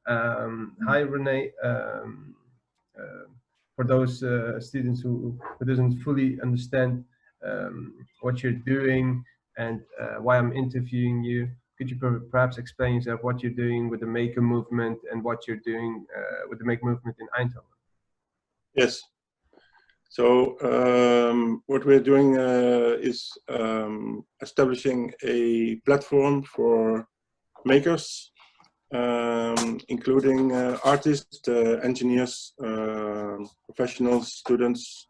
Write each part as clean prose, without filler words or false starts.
Hi, Renee. For those students who doesn't fully understand what you're doing and why I'm interviewing you, could you perhaps explain yourself, what you're doing with the Maker movement and what you're doing with the Maker movement in Eindhoven? Yes. So what we're doing is establishing a platform for makers, including artists, engineers, professionals, students,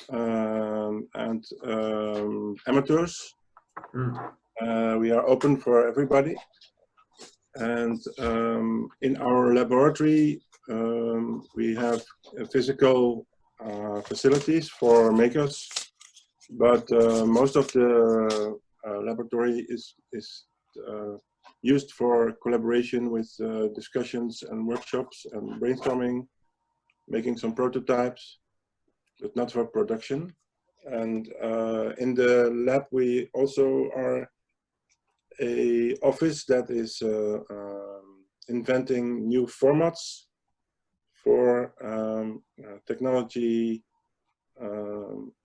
and amateurs. We are open for everybody. And in our laboratory, we have physical facilities for makers, but most of the laboratory is used for collaboration with discussions and workshops and brainstorming, making some prototypes, but not for production. And in the lab, we also are an office that is inventing new formats for technology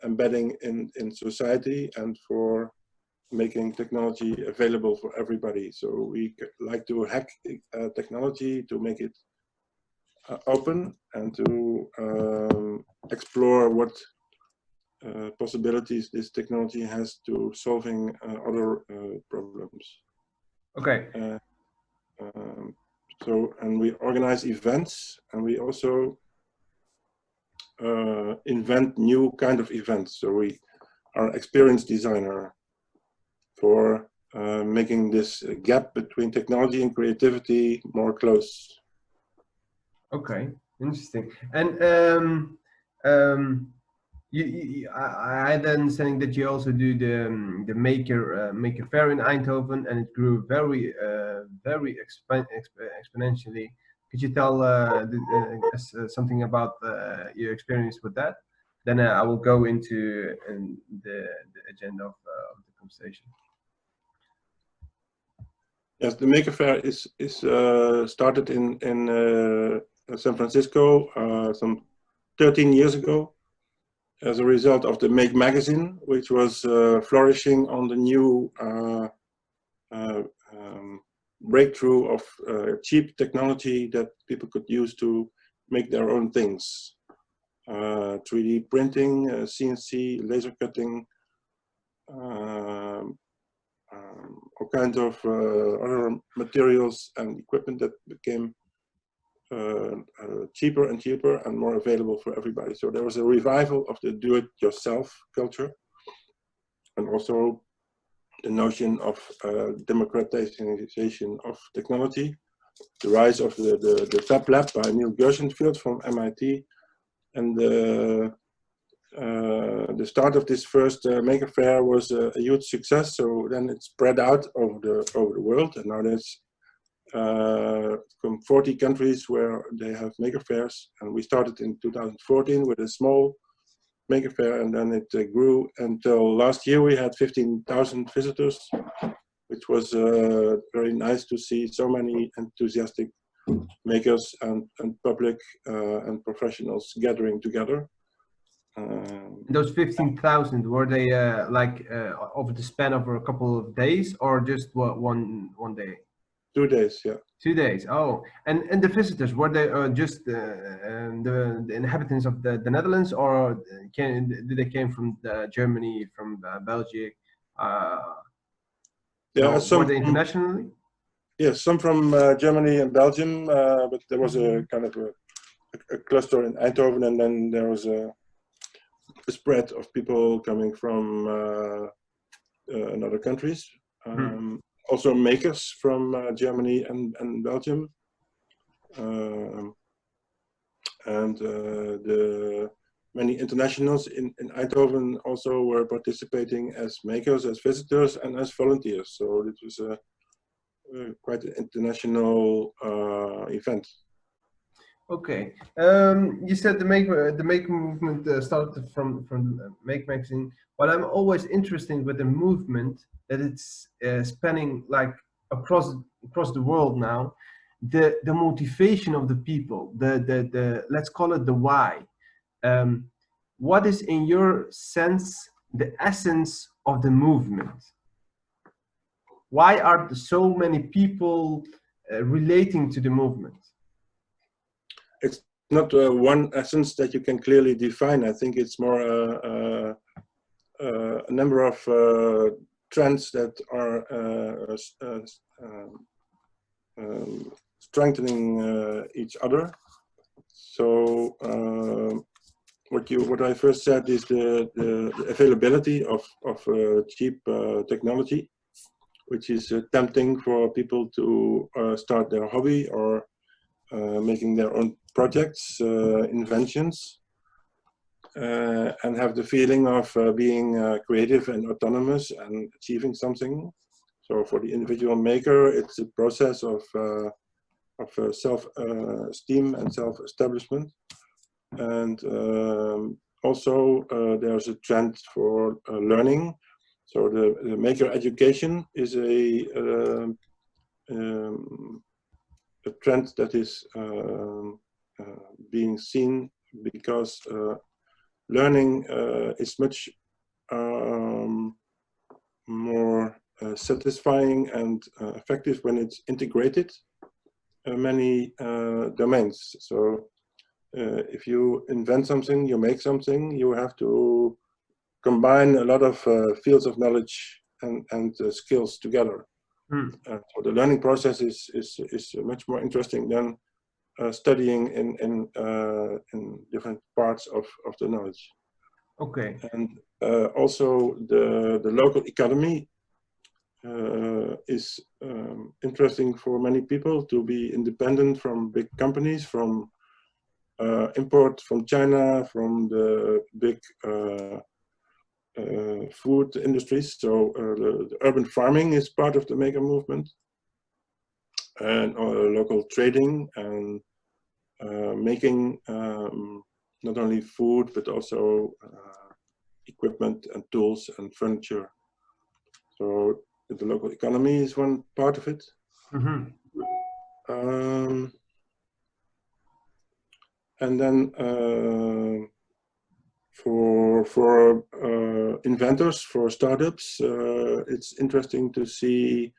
embedding in society and for making technology available for everybody. So we like to hack technology to make it open and to explore what possibilities this technology has to solving other problems. Okay. And we organize events, and we also invent new kind of events. So we are experience designer for making this gap between technology and creativity more close. Okay, interesting. And I then understanding that you also do the Maker Faire in Eindhoven, and it grew very exponentially. Could you tell something about your experience with that? Then I will go into the agenda of the conversation. Yes, the Maker Faire is started in San Francisco some 13 years ago, as a result of the Make magazine, which was flourishing on the new breakthrough of cheap technology that people could use to make their own things. 3D printing, CNC, laser cutting, all kinds of other materials and equipment that became cheaper and cheaper and more available for everybody. So there was a revival of the do-it-yourself culture, and also the notion of democratization of technology, the rise of the Fab Lab by Neil Gershenfeld from MIT, and the start of this first Maker Faire was a huge success. So then it spread out over the world, and now there's from 40 countries where they have Maker Fairs. And we started in 2014 with a small Maker Faire, and then it grew until last year we had 15,000 visitors, which was very nice to see so many enthusiastic makers and public and professionals gathering together. Those 15,000, were they like over the span of a couple of days, or just one day? 2 days, yeah. 2 days. Oh, and the visitors, were they just the inhabitants of the Netherlands, or did they came from Germany, from Belgium? Yeah, so were they internationally? Yes, some from Germany and Belgium, but there was a kind of a cluster in Eindhoven, and then there was a spread of people coming from other countries. Also makers from Germany and Belgium. And the many internationals in Eindhoven also were participating as makers, as visitors, and as volunteers. So it was a quite an international event. Okay, you said the Make movement started from Make magazine. But I'm always interested with the movement that it's spanning like across the world now, the motivation of the people, the let's call it the why. What is, in your sense, the essence of the movement? Why are so many people relating to the movement? It's not one essence that you can clearly define. I think it's more a number of trends that are strengthening each other. So what I first said is the availability of cheap technology, which is tempting for people to start their hobby or making their own projects, inventions, and have the feeling of being creative and autonomous and achieving something. So for the individual maker, it's a process of self-esteem and self-establishment. And also there's a trend for learning. So the maker education is a trend that is being seen because learning is much more satisfying and effective when it's integrated many domains. So if you invent something, you make something, you have to combine a lot of fields of knowledge and skills together. So the learning process is much more interesting than studying in different parts of the knowledge. Okay. And also the local economy is interesting for many people to be independent from big companies, from import from China, from the big food industries. So the urban farming is part of the maker movement, and local trading and making not only food but also equipment and tools and furniture. So the local economy is one part of it. And then for inventors, for startups, it's interesting to see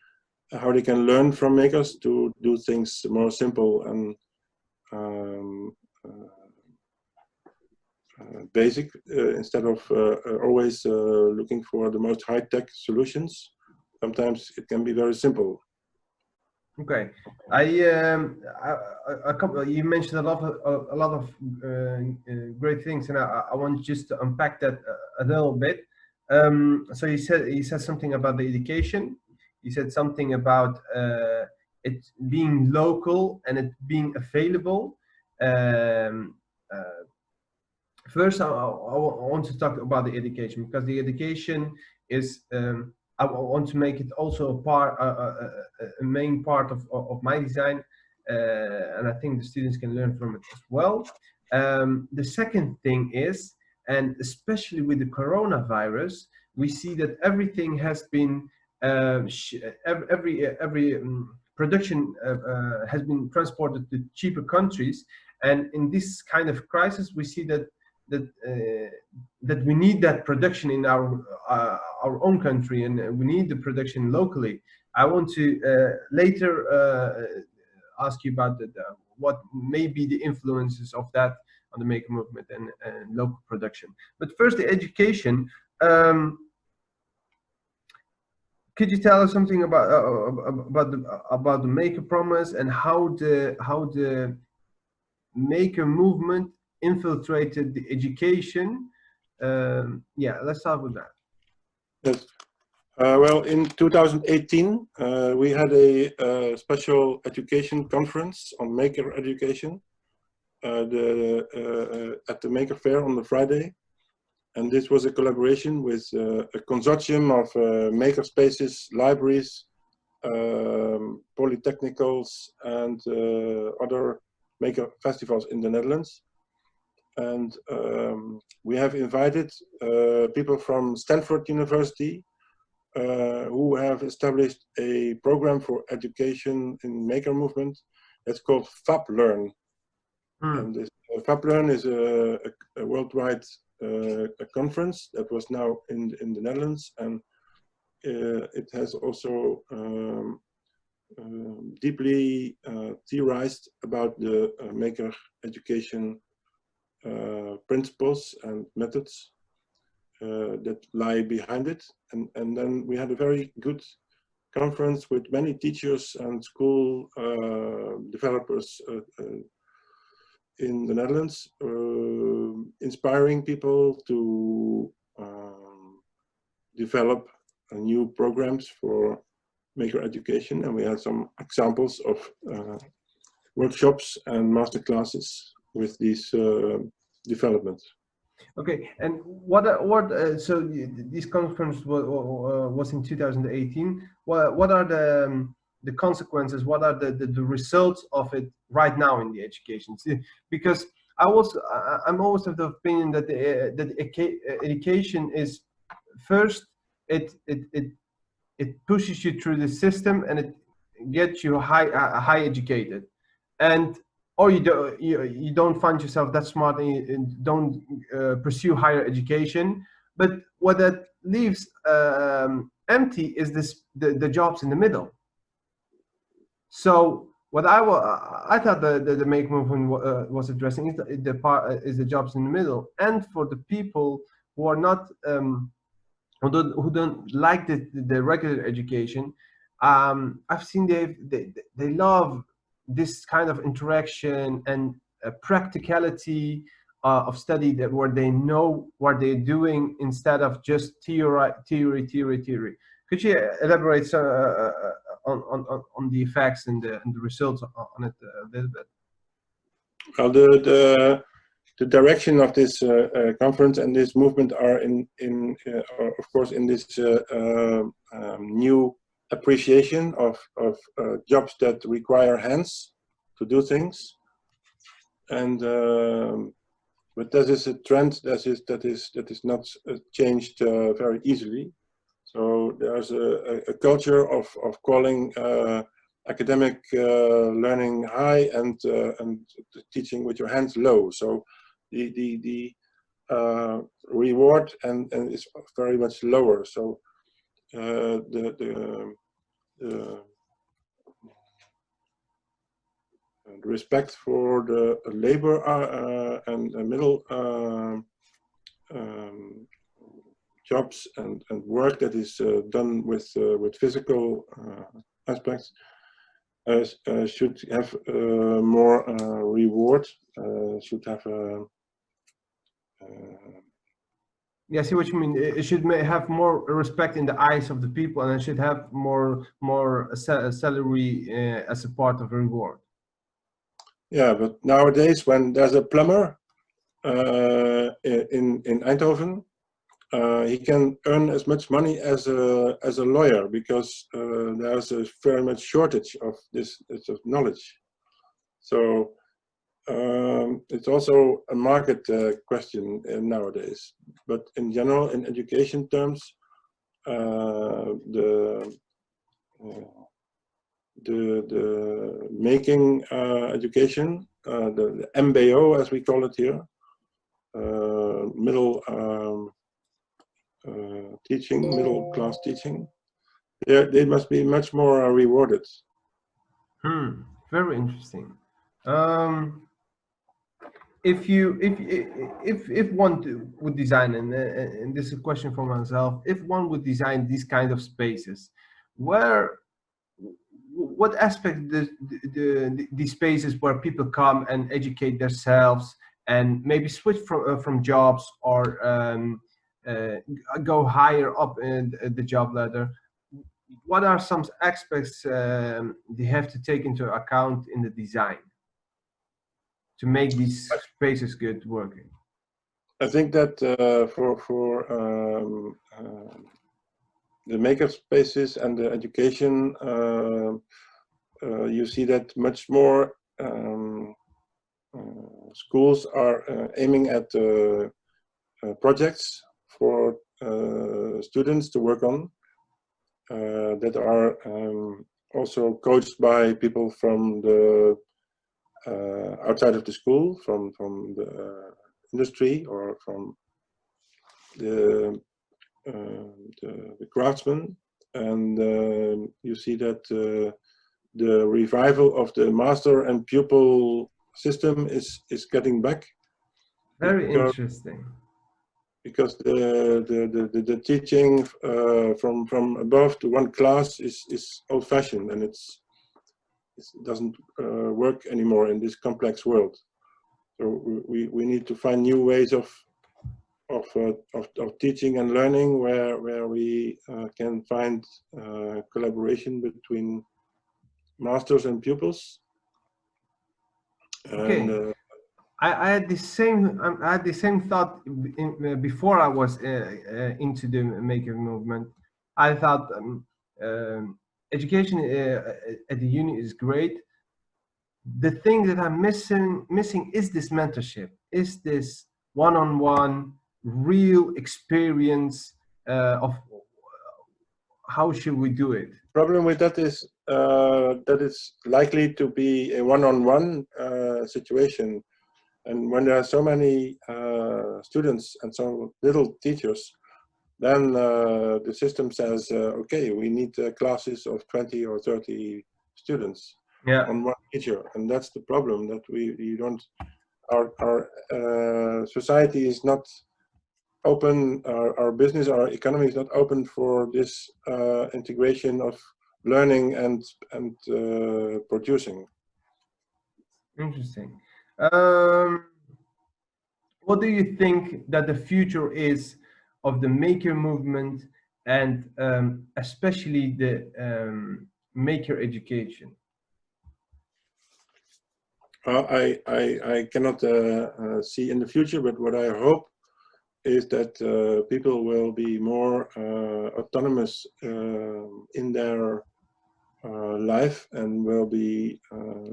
how they can learn from makers to do things more simple and basic instead of always looking for the most high-tech solutions. Sometimes it can be very simple. Okay, you mentioned a lot of great things, and I want just to unpack that a little bit. So you said something about the education. You said something about it being local and it being available. First, I want to talk about the education, because the education is. I want to make it also a main part of my design, and I think the students can learn from it as well. The second thing is, and especially with the coronavirus, we see that everything has been every production has been transported to cheaper countries, and in this kind of crisis, we see that we need that production in our own country, and we need the production locally. I want to later ask you about what may be the influences of that on the maker movement and local production. But first, the education. Could you tell us something about the maker promise and how the maker movement infiltrated the education? Yeah, let's start with that. Yes. Well, in 2018, we had a special education conference on maker education at the Maker Faire on the Friday. And this was a collaboration with a consortium of maker spaces, libraries, polytechnicals, and other maker festivals in the Netherlands. And we have invited people from Stanford University who have established a program for education in maker movement It's called FabLearn. Hmm. And this FabLearn is a worldwide a conference that was now in the Netherlands, and it has also deeply theorized about the maker education principles and methods that lie behind it. And then we had a very good conference with many teachers and school developers in the Netherlands, inspiring people to develop new programs for maker education. And we had some examples of workshops and master classes with these developments. Okay, and so this conference was in 2018. What are the consequences? What are the results of it right now in the education? See, because I'm always of the opinion that education is first, it pushes you through the system and it gets you high educated, and or you don't find yourself that smart and don't pursue higher education. But what that leaves empty is the jobs in the middle. So what I thought the make movement was addressing is the jobs in the middle, and for the people who are not who don't like the regular education. I've seen they love this kind of interaction and practicality of study, that where they know what they're doing instead of just theory. Could you elaborate on the effects and the results on it a little bit? Well, the direction of this conference and this movement are of course in this new appreciation of jobs that require hands to do things, and but that is a trend that is not changed very easily. So there's a culture of calling academic learning high and teaching with your hands low. So the reward and is very much lower. So the respect for the labor and middle jobs and work that is done with physical aspects should have more reward. Should have a Yeah, I see what you mean. It should have more respect in the eyes of the people, and it should have more salary as a part of the reward. Yeah, but nowadays when there's a plumber in Eindhoven, he can earn as much money as a lawyer, because there's a very much shortage of this of knowledge. So it's also a market question nowadays. But in general, in education terms, the making education, the MBO as we call it here, middle teaching, middle class teaching, they must be much more rewarded. Very interesting. If one would design, and this is a question for myself, if one would design these kind of spaces, what aspect these spaces where people come and educate themselves and maybe switch from jobs or go higher up in the job ladder, what are some aspects they have to take into account in the design to make these spaces good working? I think that for the maker spaces and the education, you see that much more schools are aiming at projects for students to work on that are also coached by people from the outside of the school, from the industry or from the craftsmen, and you see that the revival of the master and pupil system is getting back. Very interesting. Because the teaching from above to one class is old-fashioned, and it doesn't work anymore in this complex world. So we need to find new ways of teaching and learning where we can find collaboration between masters and pupils. Okay. And, I had the same thought before I was into the maker movement. I thought education at the uni is great. The thing that I'm missing is this mentorship, is this one-on-one real experience of how should we do it. Problem with that is that it's likely to be a one-on-one situation. And when there are so many students and so little teachers, then the system says, okay, we need classes of 20 or 30 students on one teacher. And that's the problem, that our society is not open, our business, our economy is not open for this integration of learning and producing. Interesting. What do you think that the future is of the maker movement and especially the maker education? I cannot see in the future, but what I hope is that people will be more autonomous in their life, and will be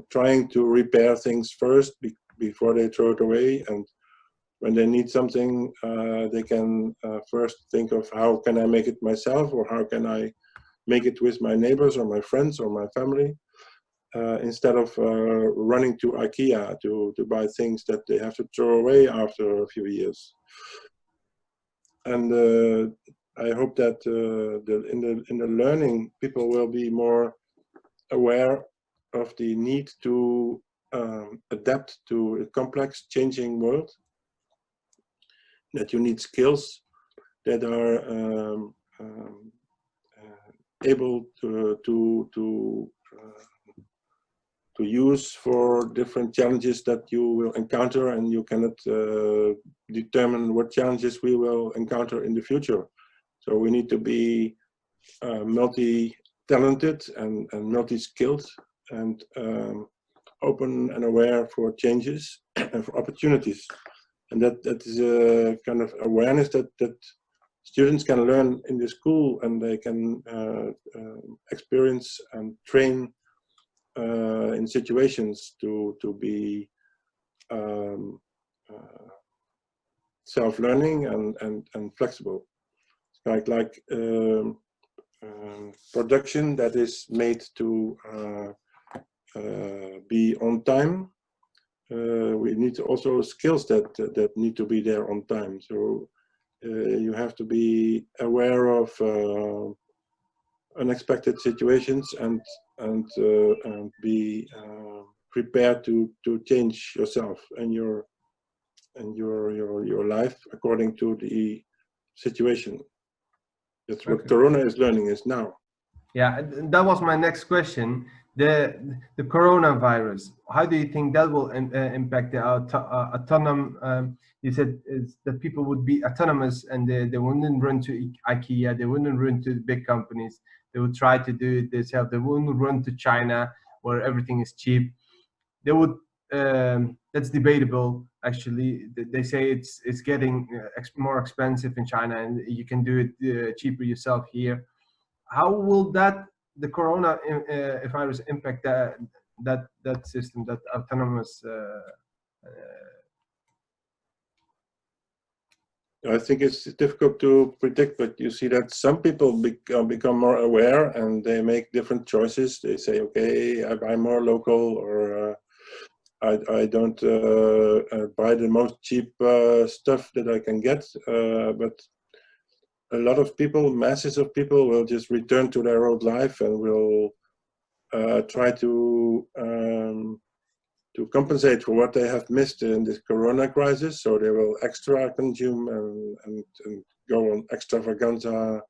trying to repair things first before they throw it away. And when they need something, they can first think of how can I make it myself, or how can I make it with my neighbors or my friends or my family, instead of running to IKEA to buy things that they have to throw away after a few years. And I hope that in the learning, people will be more aware of the need to adapt to a complex, changing world. That you need skills that are able to use for different challenges that you will encounter, and you cannot determine what challenges we will encounter in the future. So we need to be multi-talented and multi-skilled, and open and aware for changes and for opportunities. And that is a kind of awareness that students can learn in the school, and they can experience and train in situations to be self-learning and flexible. Like production that is made to be on time. We need also skills that need to be there on time. So you have to be aware of unexpected situations and be prepared to change yourself and your life according to the situation. That's what Corona is learning is now. Yeah, that was my next question. The coronavirus, how do you think that will impact the autonomous? You said that people would be autonomous, and they wouldn't run to IKEA, they wouldn't run to big companies. They would try to do it themselves. They wouldn't run to China where everything is cheap. They would. That's debatable. Actually, they say it's getting more expensive in China, and you can do it cheaper yourself here. How will the corona virus impact that system, that autonomous? I think it's difficult to predict, but you see that some people become more aware, and they make different choices. They say, okay, I buy more local, or I don't buy the most cheap stuff that I can get, but a lot of people, masses of people, will just return to their old life and will try to compensate for what they have missed in this Corona crisis. So they will extra consume and go on extravaganza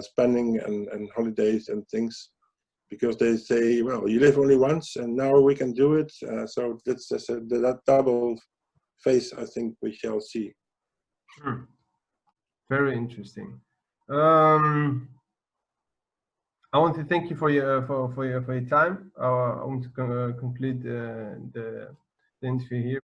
spending and holidays and things, because they say, well, you live only once and now we can do it. So that's that double face I think we shall see. Very interesting. I want to thank you for your for your time. I want to conclude the interview here.